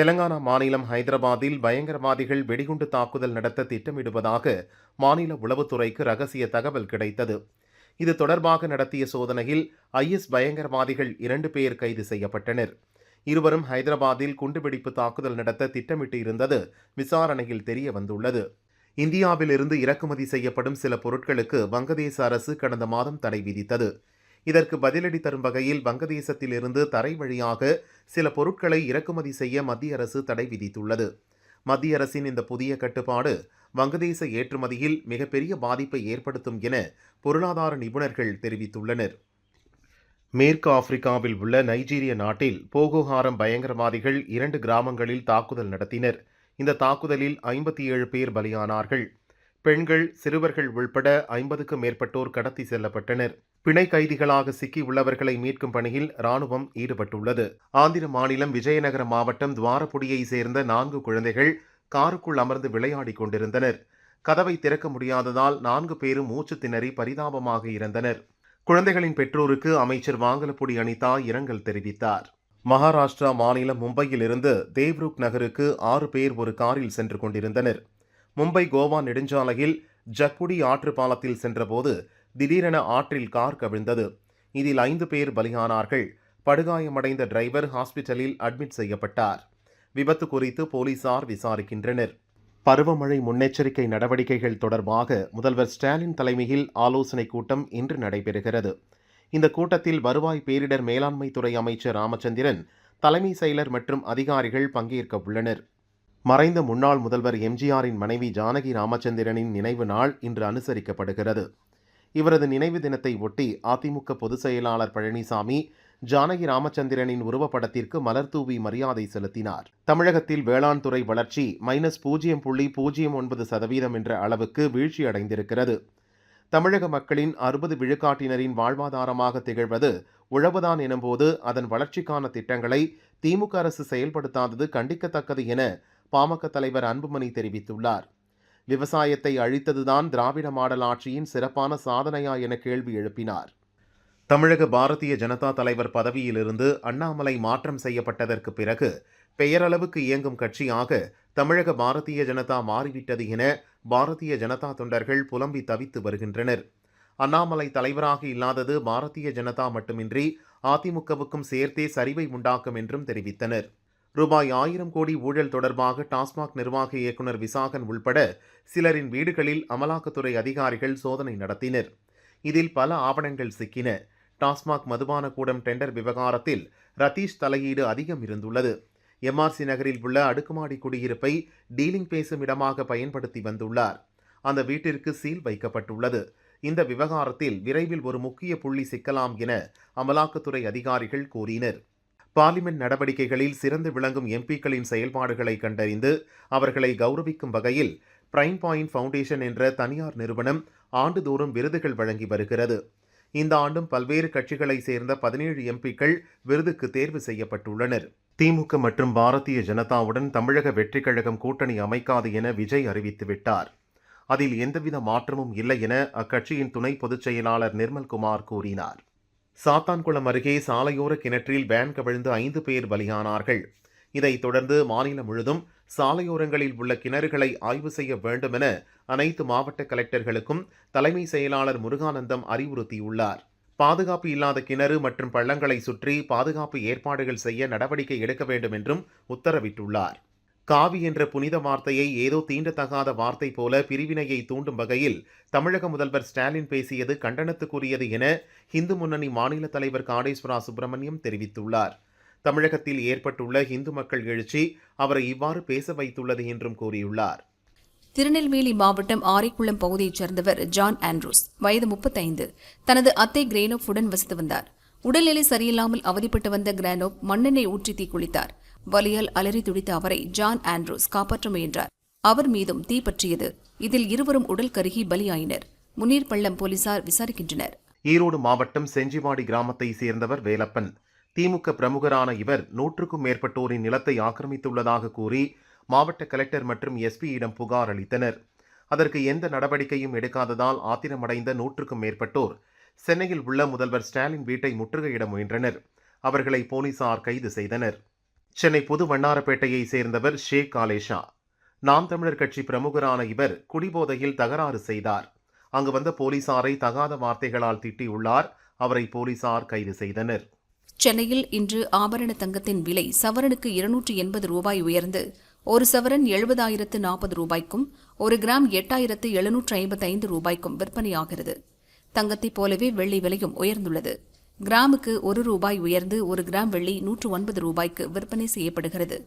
தெலங்கானா மாநிலம் ஹைதராபாத்தில் பயங்கரவாதிகள் வெடிகுண்டு தாக்குதல் நடத்த திட்டமிடுவதாக மாநில உளவுத்துறைக்கு ரகசிய தகவல் கிடைத்தது. இது தொடர்பாக நடத்திய சோதனையில் IS பயங்கரவாதிகள் 2 பேர் கைது செய்யப்பட்டனர். இருவரும் ஹைதராபாத்தில் குண்டுவெடிப்பு தாக்குதல் நடத்த திட்டமிட்டு இருந்தது விசாரணையில் தெரிய வந்துள்ளது. இந்தியாவிலிருந்து இறக்குமதி செய்யப்படும் சில பொருட்களுக்கு வங்கதேச அரசு கடந்த மாதம் தடை விதித்தது. இதற்கு பதிலடி தரும் வகையில் வங்கதேசத்திலிருந்து தரை வழியாக சில பொருட்களை இறக்குமதி செய்ய மத்திய அரசு தடை விதித்துள்ளது. மத்திய அரசின் இந்த புதிய கட்டுப்பாடு வங்கதேச ஏற்றுமதியில் மிகப்பெரிய பாதிப்பை ஏற்படுத்தும் என பொருளாதார நிபுணர்கள் தெரிவித்துள்ளனர். மேற்கு ஆப்பிரிக்காவில் உள்ள நைஜீரிய நாட்டில் போகோ ஹாரம் பயங்கரவாதிகள் 2 கிராமங்களில் தாக்குதல் நடத்தினர். இந்த தாக்குதலில் 57 பேர் பலியானார்கள். பெண்கள், சிறுவர்கள் உள்பட 50க்கும் மேற்பட்டோர் கடத்தி செல்லப்பட்டனர். பிணை கைதிகளாக சிக்கி உள்ளவர்களை மீட்கும் பணியில் ராணுவம் ஈடுபட்டுள்ளது. ஆந்திர மாநிலம் விஜயநகரம் மாவட்டம் துவாரபுடியை சேர்ந்த 4 குழந்தைகள் காருக்குள் அமர்ந்து விளையாடிக் கொண்டிருந்தனர். கதவை திறக்க முடியாததால் 4 பேரும் மூச்சு திணறி பரிதாபமாக இறந்தனர். குழந்தைகளின் பெற்றோருக்கு அமைச்சர் வாங்கலப்பூடி அனிதா இரங்கல் தெரிவித்தார். மகாராஷ்டிரா மாநிலம் மும்பையிலிருந்து தேவ்ருக் நகருக்கு 6 பேர் ஒரு காரில் சென்று கொண்டிருந்தனர். மும்பை கோவா நெடுஞ்சாலையில் ஜக்புடி ஆற்று பாலத்தில் சென்றபோது திடீரென ஆற்றில் கார் கவிழ்ந்தது. இதில் 5 பேர் பலியானார்கள். படுகாயமடைந்த டிரைவர் ஹாஸ்பிட்டலில் அட்மிட் செய்யப்பட்டார். விபத்து குறித்து போலீசார் விசாரிக்கின்றனர். பருவமழை முன்னெச்சரிக்கை நடவடிக்கைகள் தொடர்பாக முதல்வர் ஸ்டாலின் தலைமையில் ஆலோசனைக் கூட்டம் இன்று நடைபெறுகிறது. இந்த கூட்டத்தில் வருவாய் பேரிடர் மேலாண்மை துறை அமைச்சர் ராமச்சந்திரன், தலைமை செயலர் மற்றும் அதிகாரிகள் பங்கேற்க உள்ளனர். மறைந்த முன்னாள் முதல்வர் எம்ஜிஆரின் மனைவி ஜானகி ராமச்சந்திரனின் நினைவு நாள் இன்று அனுசரிக்கப்படுகிறது. இவரது நினைவு தினத்தை ஒட்டி அதிமுக பொதுச் செயலாளர் பழனிசாமி ஜானகி ராமச்சந்திரனின் உருவப்படத்திற்கு மலர் தூவி மரியாதை செலுத்தினார். தமிழகத்தில் வேளாண் துறை வளர்ச்சி -0.09% என்ற அளவுக்கு வீழ்ச்சியடைந்திருக்கிறது. தமிழக மக்களின் 60 விழுக்காட்டினரின் வாழ்வாதாரமாக திகழ்வது உழவுதான் எனும்போது அதன் வளர்ச்சிக்கான திட்டங்களை திமுக அரசு செயல்படுத்தாதது கண்டிக்கத்தக்கது என பாமக தலைவர் அன்புமணி தெரிவித்துள்ளார். விவசாயத்தை அழித்ததுதான் திராவிட மாடல் ஆட்சியின் சிறப்பான சாதனையா என கேள்வி எழுப்பினார். தமிழக பாரதிய ஜனதா தலைவர் பதவியிலிருந்து அண்ணாமலை மாற்றம் செய்யப்பட்டதற்கு பிறகு பெயரளவுக்கு இயங்கும் கட்சியாக தமிழக பாரதிய ஜனதா மாறிவிட்டது என பாரதிய ஜனதா தொண்டர்கள் புலம்பி தவித்து வருகின்றனர். அண்ணாமலை தலைவராக இல்லாதது பாரதிய ஜனதா மட்டுமின்றி அதிமுகவுக்கும் சேர்த்தே சரிவை உண்டாக்கும் என்றும் தெரிவித்தனர். ரூபாய் 1000 கோடி ஊழல் தொடர்பாக டாஸ்மாக் நிர்வாக இயக்குநர் விசாகன் உள்பட சிலரின் வீடுகளில் அமலாக்கத்துறை அதிகாரிகள் சோதனை நடத்தினர். இதில் பல ஆவணங்கள் சிக்கின. டாஸ்மாக் மதுபான கூடம் டெண்டர் விவகாரத்தில் ரதீஷ் தலையீடு அதிகம் இருந்துள்ளது. MRC நகரில் உள்ள அடுக்குமாடி குடியிருப்பை டீலிங் பேசும் இடமாக பயன்படுத்தி வந்துள்ளார். அந்த வீட்டிற்கு சீல் வைக்கப்பட்டுள்ளது. இந்த விவகாரத்தில் விரைவில் ஒரு முக்கிய புள்ளி சிக்கலாம் என அமலாக்கத்துறை அதிகாரிகள் கூறினர். பார்லிமெண்ட் நடவடிக்கைகளில் சிறந்து விளங்கும் எம்பிக்களின் செயல்பாடுகளை கண்டறிந்து அவர்களை கௌரவிக்கும் வகையில் பிரைம் பாயிண்ட் ஃபவுண்டேஷன் என்ற தனியார் நிறுவனம் ஆண்டுதோறும் விருதுகள் வழங்கி வருகிறது. இந்த ஆண்டும் பல்வேறு கட்சிகளை சேர்ந்த 17 எம்பிக்கள் விருதுக்கு தேர்வு செய்யப்பட்டுள்ளனர். திமுக மற்றும் பாரதிய ஜனதாவுடன் தமிழக வெற்றிக் கழகம் கூட்டணி அமைக்காது என விஜய் அறிவித்துவிட்டார். அதில் எந்தவித மாற்றமும் இல்லை என அக்கட்சியின் துணை பொதுச் செயலாளர் நிர்மல்குமார் கூறினார். சாத்தான்குளம் அருகே சாலையோர கிணற்றில் வேன் கவிழ்ந்து 5 பேர் பலியானார்கள். இதைத் தொடர்ந்து மாநிலம் முழுதும் சாலையோரங்களில் உள்ள கிணறுகளை ஆய்வு செய்ய வேண்டும் என அனைத்து மாவட்ட கலெக்டர்களுக்கும் தலைமை செயலாளர் முருகானந்தம் அறிவுறுத்தியுள்ளார். பாதுகாப்பு இல்லாத கிணறு மற்றும் பள்ளங்களை சுற்றி பாதுகாப்பு ஏற்பாடுகள் செய்ய நடவடிக்கை எடுக்க வேண்டும் என்றும் உத்தரவிட்டுள்ளார். காவி என்ற புனித வார்த்தையை ஏதோ தீண்டத்தகாத வார்த்தை போல பிரிவினையை தூண்டும் வகையில் தமிழக முதல்வர் ஸ்டாலின் பேசியது கண்டனத்துக்குரியது என இந்து முன்னணி மாநில தலைவர் காடேஸ்வரா சுப்பிரமணியம் தெரிவித்துள்ளார். தமிழகத்தில் ஏற்பட்டுள்ள இந்து மக்கள் எழுச்சி அவரை இவ்வாறு பேச வைத்துள்ளது என்றும் கூறியுள்ளார். திருநெல்வேலி மாவட்டம் ஆரைக்குளம் பகுதியைச் சேர்ந்தவர் ஜான் ஆண்ட்ரூஸ், வயது 35. தனது அத்தை கிரேனோப்புடன் வசித்து வந்தார். உடல்நிலை சரியில்லாமல் அவதிப்பட்டு வந்த கிரானோப் மண்ணெண்ணெய் ஊற்றி தீக்குளித்தார். வலியால் அலறி துடித்த அவரை ஜான் ஆண்ட்ரூஸ் காப்பாற்ற முயன்றார். அவர் மீதும் தீ பற்றியது. இதில் இருவரும் உடல் கருகி பலியாயினர். முன்னீர் பள்ளம் போலீசார் விசாரிக்கின்றனர். ஈரோடு மாவட்டம் செஞ்சிவாடி கிராமத்தை சேர்ந்தவர் வேலப்பன். திமுக பிரமுகரான இவர் 100க்கும் மேற்பட்டோரின் நிலத்தை ஆக்கிரமித்துள்ளதாக கூறி மாவட்ட கலெக்டர் மற்றும் எஸ்பியிடம் புகார் அளித்தனர். அதற்கு எந்த நடவடிக்கையும் எடுக்காததால் ஆத்திரமடைந்த 100க்கும் மேற்பட்டோர் சென்னையில் உள்ள முதல்வர் ஸ்டாலின் வீட்டை முற்றுகையிட முயன்றனர். அவர்களை போலீசார் கைது செய்தனர். சென்னை புது வண்ணாரப்பேட்டையை சேர்ந்தவர் ஷேக் ஆலேஷா. நாம் தமிழர் கட்சி பிரமுகரான இவர் குடிபோதையில் தகராறு செய்தார். அங்கு வந்த போலீசாரை தகாத வார்த்தைகளால் திட்டியுள்ளார். அவரை போலீசார் கைது செய்தனர். சென்னையில் இன்று ஆபரண தங்கத்தின் விலை சவரனுக்கு 280 ரூபாய் உயர்ந்து ஒரு சவரன் 70,040 ரூபாய்க்கும் ஒரு கிராம் 8,755 ரூபாய்க்கும் விற்பனையாகிறது. தங்கத்தைப் போலவே வெள்ளி விலையும் உயர்ந்துள்ளது. கிராமுக்கு 1 ரூபாய் உயர்ந்து ஒரு கிராம் வெள்ளி 109 ரூபாய்க்கு விற்பனை செய்யப்படுகிறது.